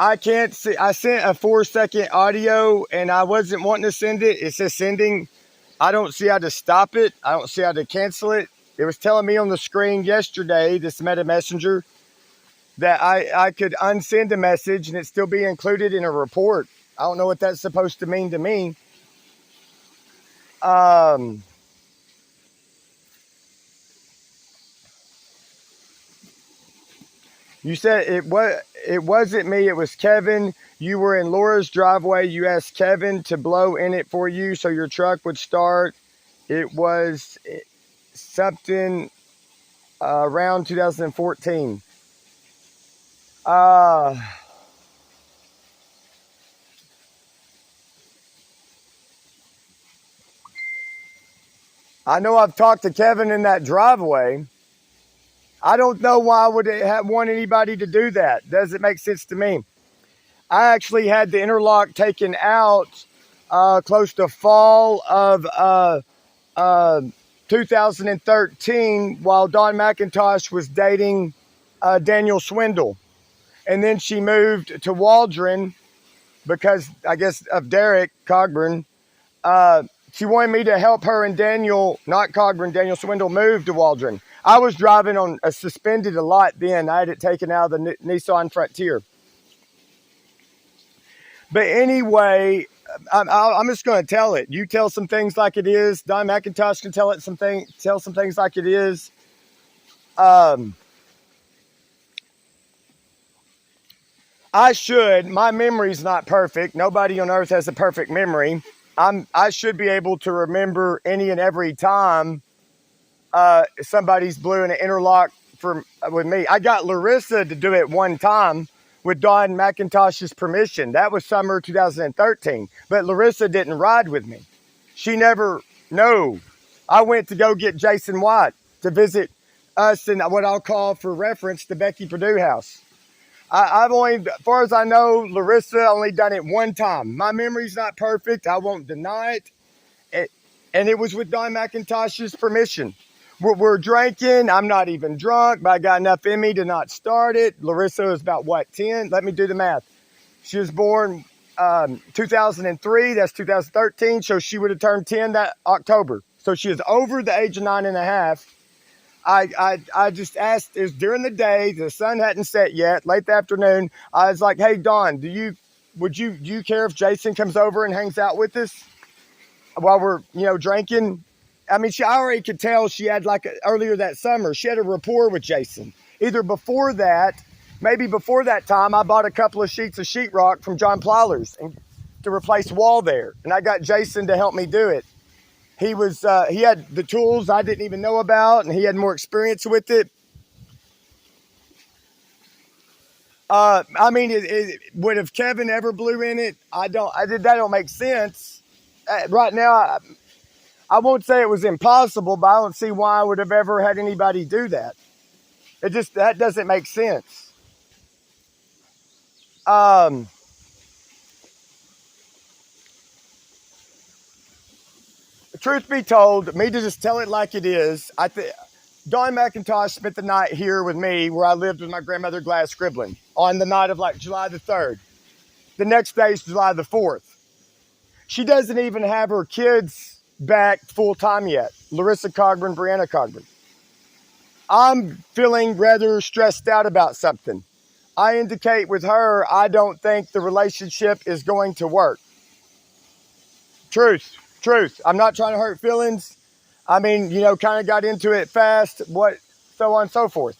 I can't see. I sent a 4-second audio and I wasn't wanting to send it. It says sending. I don't see how to stop it. I don't see how to cancel it. It was telling me on the screen yesterday, this Meta Messenger, that I could unsend a message and it still be included in a report. I don't know what that's supposed to mean to me. You said it wasn't me, it was Kevin. You were in Laura's driveway. You asked Kevin to blow in it for you so your truck would start. It was something around 2014. I know I've talked to Kevin in that driveway. I don't know why would it want anybody to do that. Doesn't make sense to me. I actually had the interlock taken out close to fall of 2013 while Dawn McIntosh was dating Daniel Swindle. And then she moved to Waldron because, I guess, of Derek Cogburn. She wanted me to help her and Daniel, not Cogburn, Daniel Swindle, move to Waldron. I was driving on a suspended a lot then. I had it taken out of the Nissan Frontier. But anyway, I'm just going to tell it. You tell some things like it is. Don McIntosh can tell some things like it is. My memory's not perfect. Nobody on earth has a perfect memory. I should be able to remember any and every time somebody's blew in an interlock with me. I got Larissa to do it one time with Dawn McIntosh's permission. That was summer 2013. But Larissa didn't ride with me. She never, no. I went to go get Jason White to visit us in what I'll call, for reference, the Becky Perdue house. I've only, as far as I know, Larissa only done it one time. My memory's not perfect. I won't deny it. And it was with Dawn McIntosh's permission. We're drinking. I'm not even drunk, but I got enough in me to not start it. Larissa was about, 10? Let me do the math. She was born 2003. That's 2013. So she would have turned 10 that October. So she was over the age of 9.5. I just asked, it was during the day, the sun hadn't set yet, late the afternoon. I was like, hey, Dawn, do you care if Jason comes over and hangs out with us while we're, drinking? I mean, I already could tell she had earlier that summer, she had a rapport with Jason. Either before that, maybe before that time, I bought a couple of sheets of sheetrock from John Plyler's to replace wall there. And I got Jason to help me do it. He had the tools I didn't even know about, and he had more experience with it. I mean, would have Kevin ever blew in it? That don't make sense. Right now, I won't say it was impossible, but I don't see why I would have ever had anybody do that. That doesn't make sense. Truth be told, me to just tell it like it is, Dawn McIntosh spent the night here with me where I lived with my grandmother Gladys Scribbling on the night of July the 3rd. The next day is July the 4th. She doesn't even have her kids back full time yet. Larissa Cogburn, Brianna Cogburn. I'm feeling rather stressed out about something. I indicate with her, I don't think the relationship is going to work. Truth. I'm not trying to hurt feelings. I mean, kind of got into it fast, so on and so forth.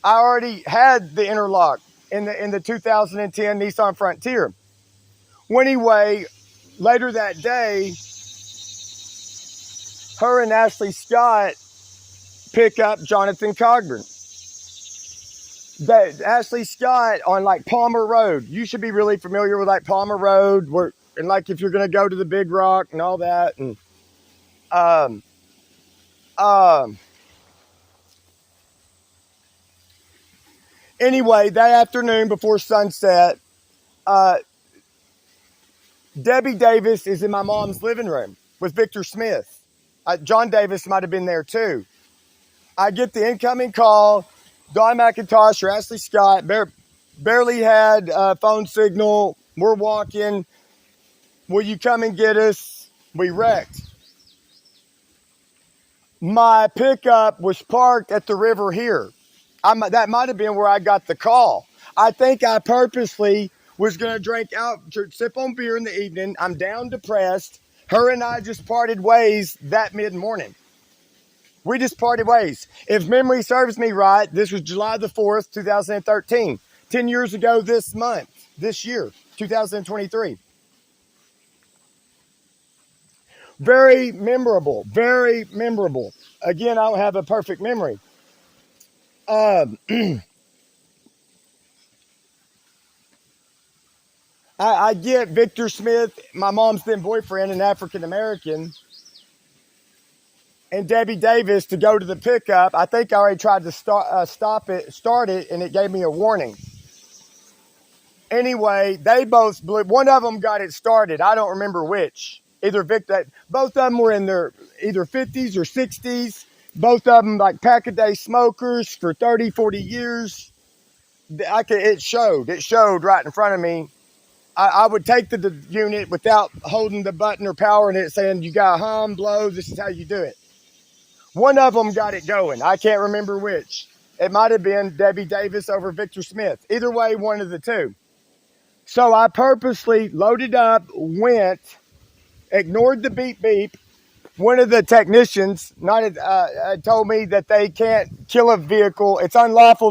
I already had the interlock in the 2010 Nissan Frontier. Well, anyway, later that day, her and Ashley Scott pick up Jonathan Cogburn. Ashley Scott on Palmer Road. You should be really familiar with Palmer Road, and if you're going to go to the Big Rock and all that. And anyway, that afternoon before sunset, Debbie Davis is in my mom's living room with Victor Smith. John Davis might have been there too. I get the incoming call. Dawn McIntosh or Ashley Scott, Barely had phone signal. We're walking. Will you come and get us? We wrecked. My pickup was parked at the river here. That might have been where I got the call. I think I purposely was going to drink out, sip on beer in the evening. I'm down depressed. Her and I just parted ways that mid-morning. We just parted ways. If memory serves me right, this was July the 4th, 2013. 10 years ago this year, 2023. Very memorable, very memorable. Again, I don't have a perfect memory. Um, I get Victor Smith, my mom's then boyfriend, an African American, and Debbie Davis to go to the pickup. I think I already tried to start it, and it gave me a warning. Anyway, they both blew. One of them got it started. I don't remember which. Either Victor, both of them were in their either 50s or 60s. Both of them like pack-a-day smokers for 30, 40 years. It showed right in front of me. I would take the unit without holding the button or powering it, saying, you got hum, blow, this is how you do it. One of them got it going. I can't remember which. It might have been Debbie Davis over Victor Smith. Either way, one of the two. So I purposely loaded up, went, ignored the beep beep. One of the technicians told me that they can't kill a vehicle. It's unlawful